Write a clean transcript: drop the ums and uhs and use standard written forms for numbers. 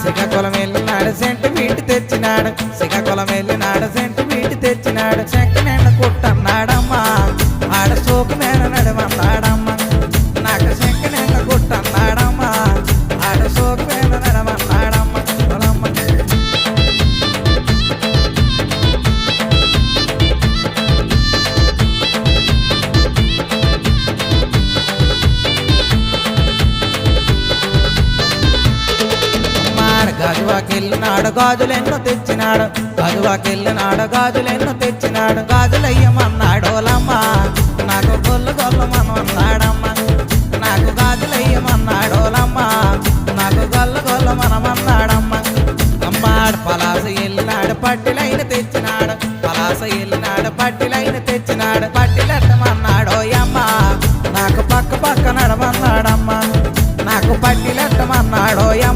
Srikakulam వెళ్ళినాడు scent వీటి తెచ్చినాడు Srikakulam వెళ్ళినాడు scent వీటి తెచ్చినాడు చెక్క నిండ కుట్టన్నాడమ్మా ఆడ సోకు మీద నడమన్నాడమ్మా నాకు చెక్క నిండ కుట్టన్నాడమ్మా ఆడ సోకు మీద నడమన్నాడమ్మా గాజువాకెళ్ళినాడు గాజులెన్నో తెచ్చినాడు గాజువాకెళ్ళినాడు గాజులెన్నో తెచ్చినాడు గాజులయ్యమన్నాడోలమ్మా నాకు గొల్లు గొల్లు మనమన్నాడమ్మా నాకు గాజులయ్యమన్నాడోలమ్మా నాకు గొల్లు గొల్లు మనమన్నాడమ్మా అమ్మాడు పలాస వెళ్ళినాడు పట్టిలైన తెచ్చినాడు పలాస వెళ్ళినాడు పట్టిలైన తెచ్చినాడు పట్టిలెట్టమన్నాడోయమ్మా నాకు పక్క పక్క నడమన్నాడమ్మా నాకు పట్టిలెట్టమన్నాడోయమ్మ